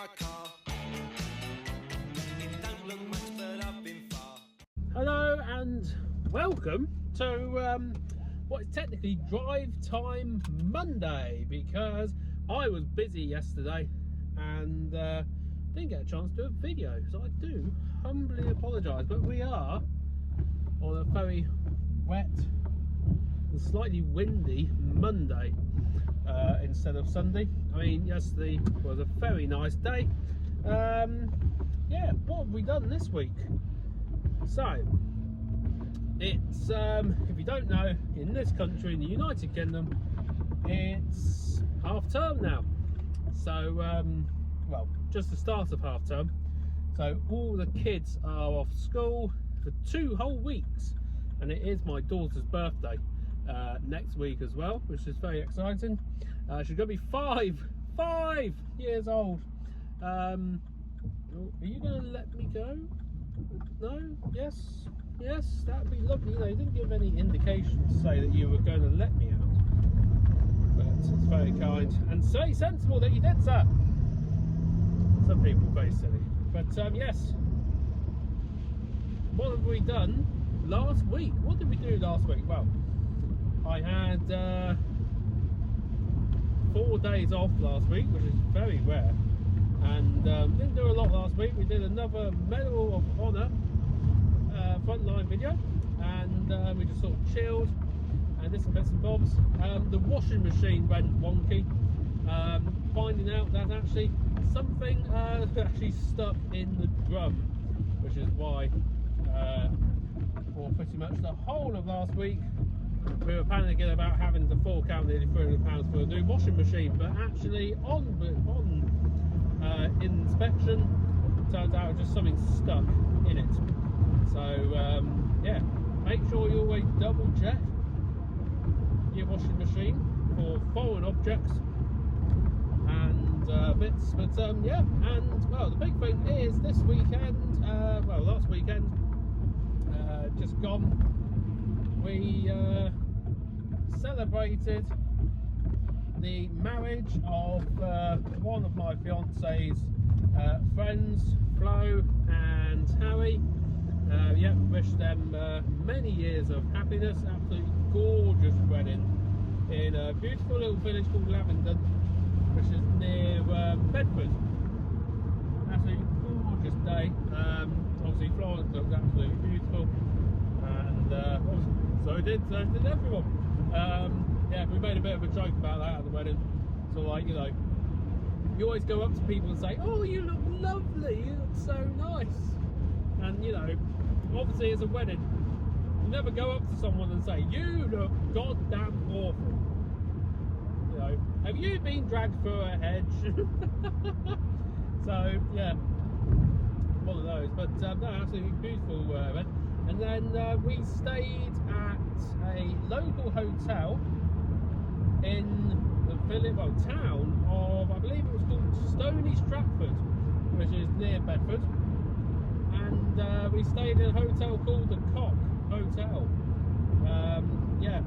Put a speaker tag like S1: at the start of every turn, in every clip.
S1: my car. It don't look much, but I've been far.
S2: Hello and welcome to what is technically Drive Time Monday, because I was busy yesterday and didn't get a chance to do a video, so I do humbly apologise. But we are on a very wet and slightly windy Monday instead of Sunday. I mean, yesterday was a very nice day. Yeah, what have we done this week? So it's if you don't know, in this country, in the United Kingdom, it's half term now. So well, just the start of half term, so all the kids are off school for 2 whole weeks, and it is my daughter's birthday next week as well, which is very exciting. She's gonna be five years old. Are you gonna let me go? No? Yes, that'd be lovely. You know, you didn't give any indication to say that you were going to let me out, but it's very kind and very sensible that you did, sir. Some people are very silly, but yes. What have we done last week? What did we do last week? Well, I had 4 days off last week, which is very rare, and didn't do a lot last week. We did another Medal of Honour frontline video, and we just sort of chilled and did some bits and bobs. The washing machine went wonky, finding out that actually something actually stuck in the drum, which is why for pretty much the whole of last week we were panicking about having to fork out nearly £300 for a new washing machine. But actually on inspection, turns out just something stuck in it. So yeah, make sure you always double check your washing machine for foreign objects and bits. But yeah, and well, the big thing is this weekend, well, last weekend, just gone, we celebrated the marriage of one of my fiance's friends, Flo and Harry. Yeah, wish them many years of happiness. Absolutely gorgeous wedding in a beautiful little village called Lavendon, which is near Bedford. Absolutely gorgeous day. Obviously Florence looked absolutely beautiful, and so did everyone. Yeah, we made a bit of a joke about that at the wedding. So, like, you know, you always go up to people and say, "Oh, you look lovely, you look so nice." And, you know, obviously it's a wedding. You never go up to someone and say, "You look goddamn awful." You know, have you been dragged through a hedge? So, yeah, one of those. But no, absolutely beautiful event. And then we stayed at a local hotel in the village, well, town of, I believe it was called Stony Stratford, which is near Bedford. And we stayed in a hotel called the Cock Hotel. Yeah,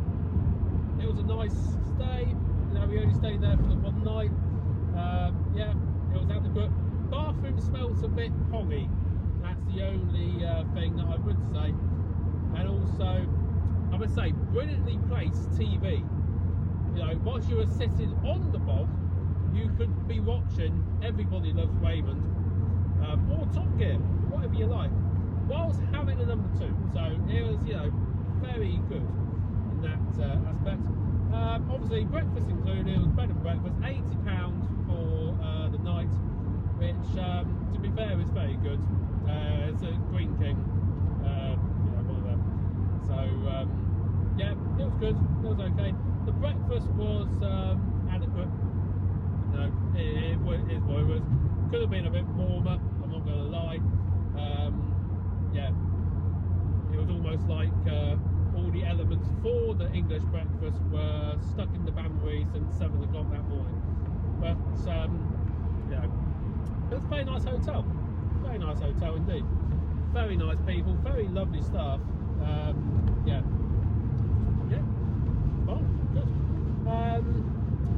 S2: it was a nice stay. You know, we only stayed there for the one night. Yeah, it was adequate. Bathroom smells a bit poggy. That's the only thing that I would say. And also, I would say, brilliantly placed TV. You know, whilst you were sitting on the bog, you could be watching Everybody Loves Raymond or Top Gear, whatever you like, whilst having a number 2. So it was, you know, very good in that aspect. Obviously, breakfast included. It was bed and breakfast, £80 for the night, which, to be fair, is very good. It's a Green King, yeah, one of them. So yeah, it was good. It was okay. The breakfast was adequate. You know, it is what it was. Could have been a bit warmer, I'm not going to lie. Yeah, it was almost like all the elements for the English breakfast were stuck in the bain-marie since 7 o'clock that morning. But yeah, it was a very nice hotel. Very nice hotel indeed. Very nice people, very lovely staff. Yeah, fun, good.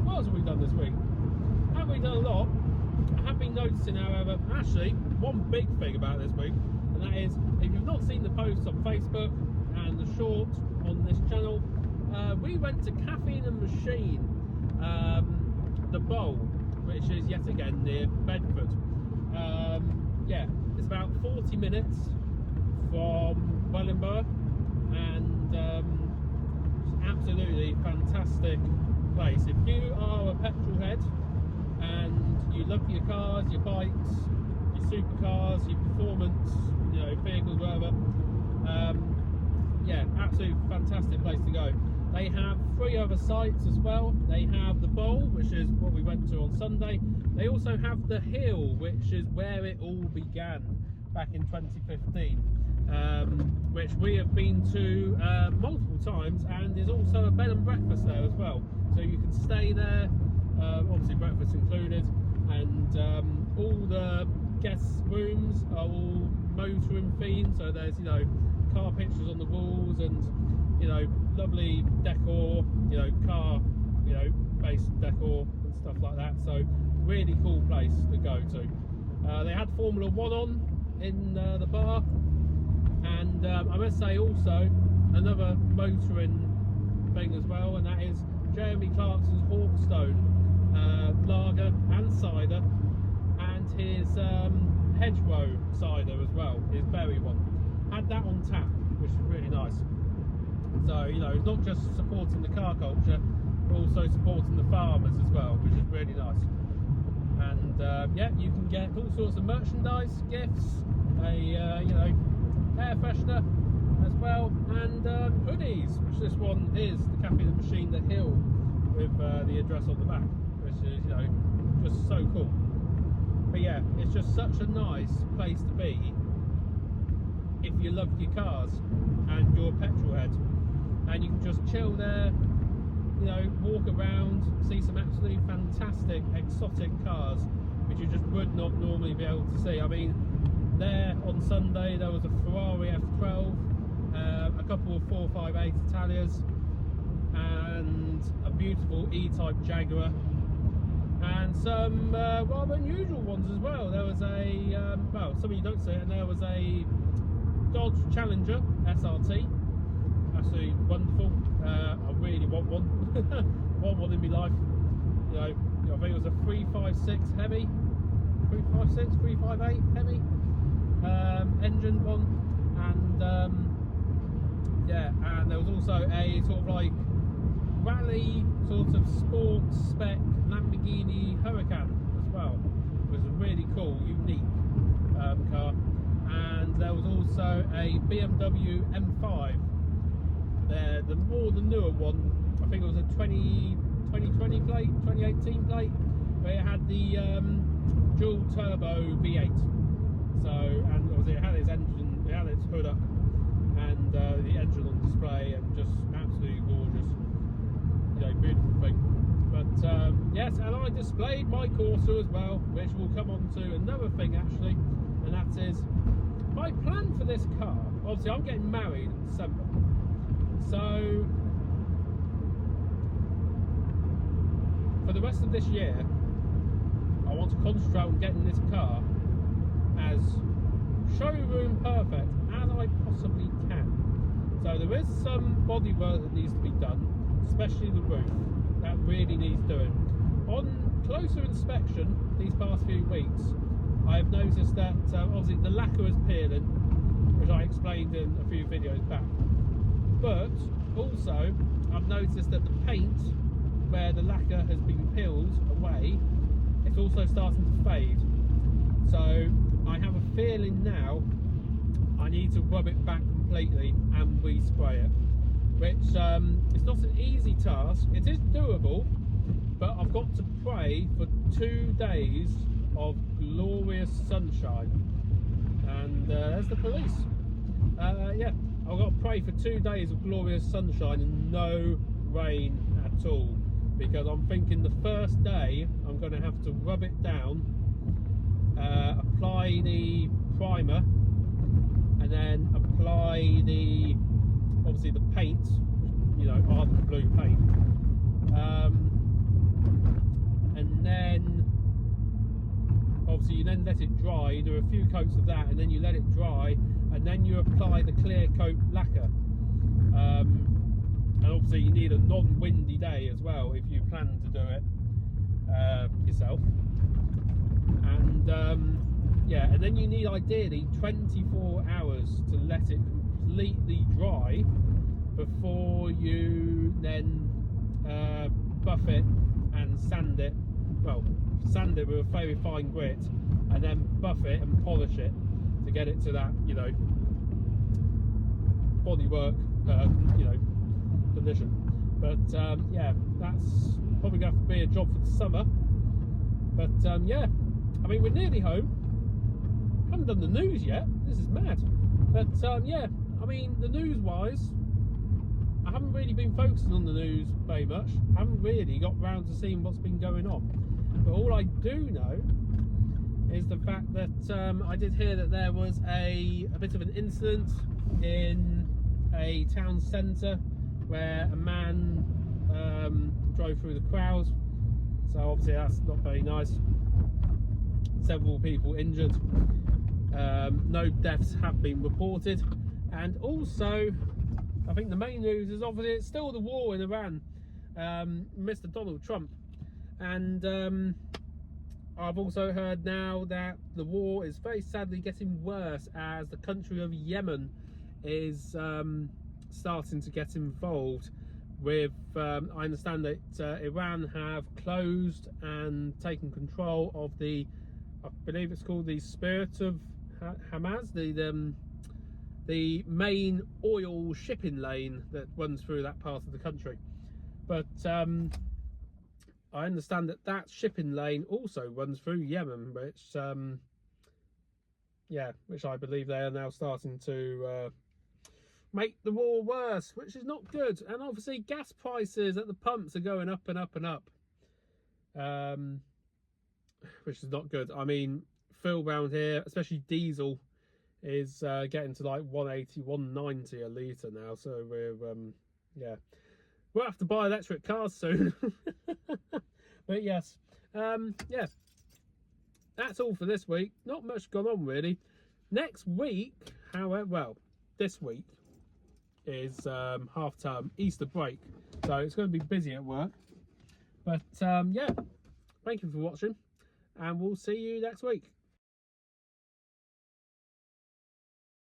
S2: What else have we done this week? Haven't we done a lot? I have been noticing, however, actually, one big thing about this week, and that is, if you've not seen the posts on Facebook and the short on this channel, we went to Caffeine Machine, the Bowl, which is yet again near Bedford. Yeah, it's about 40 minutes from Wellingborough, and it's absolutely fantastic place. If you are a petrol head and you love your cars, your bikes, your supercars, your performance, you know, vehicles, whatever, yeah, absolutely fantastic place to go. They have 3 other sites as well. They have the Bowl, which is what we went to on Sunday. They also have the Hill, which is where it all began back in 2015, which we have been to multiple times, and there's also a bed and breakfast there as well. So you can stay there, obviously breakfast included, and all the guest rooms are all motoring themed. So there's, you know, car pictures on the walls, and, you know, lovely decor, you know, car, you know, based decor and stuff like that. So really cool place to go to. They had Formula 1 on in the bar, and I must say also another motoring thing as well, and that is Jeremy Clarkson's Hawkstone lager and cider, and his hedgerow cider as well, his berry one. Had that on tap, which is really nice. So, you know, it's not just supporting the car culture, but also supporting the farmers as well, which is really nice. And yeah, you can get all sorts of merchandise, gifts, a you know, air freshener as well, and hoodies, which this one is the Caffeine Machine, the Hill, with the address on the back, which is, you know, just so cool. But yeah, it's just such a nice place to be if you love your cars and you're a petrol head, and you can just chill there, you know, walk around, see some absolutely fantastic exotic cars which you just would not normally be able to see. I mean, there on Sunday there was a Ferrari F12, a couple of 458 Italias, and a beautiful E-Type Jaguar, and some rather unusual ones as well. There was a well, some of you don't see it, and there was a Dodge Challenger SRT, absolutely wonderful. I really want one. Want one in my life. You know, I think it was a 356 Hemi, 356, 358 Hemi engine one, and yeah, and there was also a sort of like rally sort of sports spec Lamborghini Huracan as well. It was a really cool, unique car. And there was also a BMW M5. There, the newer one, I think it was a 2020 plate, 2018 plate, where it had the dual turbo V8. So, and obviously it had its engine, it had its hood up, and the engine on display, and just absolutely gorgeous, you know, beautiful thing. But yes, and I displayed my Corsa as well, which we'll come on to another thing actually, and that is my plan for this car. Obviously I'm getting married in December, so for the rest of this year I want to concentrate on getting this car as showroom perfect as I possibly can. So there is some body work that needs to be done, especially the roof. That really needs doing. On closer inspection these past few weeks, I've noticed that obviously the lacquer is peeling, which I explained in a few videos back. But also I've noticed that the paint, where the lacquer has been peeled away, it's also starting to fade. So I have a feeling now I need to rub it back completely and respray it, which it's not an easy task. It is doable, but I've got to pray for 2 days of glorious sunshine, and there's the police. Yeah, I've got to pray for 2 days of glorious sunshine and no rain at all, because I'm thinking the first day I'm going to have to rub it down, apply the primer, and then apply the, obviously the paint, you know, ardent blue paint, and then obviously you then let it dry. You do a few coats of that, and then you let it dry, and then you apply the clear coat lacquer. And obviously you need a non-windy day as well if you plan to do it yourself. And yeah, and then you need ideally 24 hours to let it completely dry before you then buff it and sand it. Well, sand it with a very fine grit, and then buff it and polish it to get it to that, you know, bodywork, you know, condition. But yeah, that's probably going to be a job for the summer. But yeah, I mean, we're nearly home. Haven't done the news yet. This is mad. But yeah, I mean, the news-wise, I haven't really been focusing on the news very much. I haven't really got round to seeing what's been going on. But all I do know is the fact that I did hear that there was a bit of an incident in a town centre where a man drove through the crowd. So obviously that's not very nice. Several people injured. No deaths have been reported. And also, I think the main news is obviously it's still the war in Iran. Mr. Donald Trump. And I've also heard now that the war is very sadly getting worse as the country of Yemen is starting to get involved with, I understand that Iran have closed and taken control of the, I believe it's called the Spirit of Hamas, the main oil shipping lane that runs through that part of the country. But I understand that that shipping lane also runs through Yemen, which yeah, which I believe they are now starting to make the war worse, which is not good. And obviously gas prices at the pumps are going up and up and up, which is not good. I mean, fuel round here, especially diesel, is getting to like 180, 190 a litre now. So we're yeah, we'll have to buy electric cars soon. But yes, yeah, that's all for this week. Not much gone on really. Next week, however, well, this week is half term, Easter break, so it's going to be busy at work. But yeah, thank you for watching, and we'll see you next week.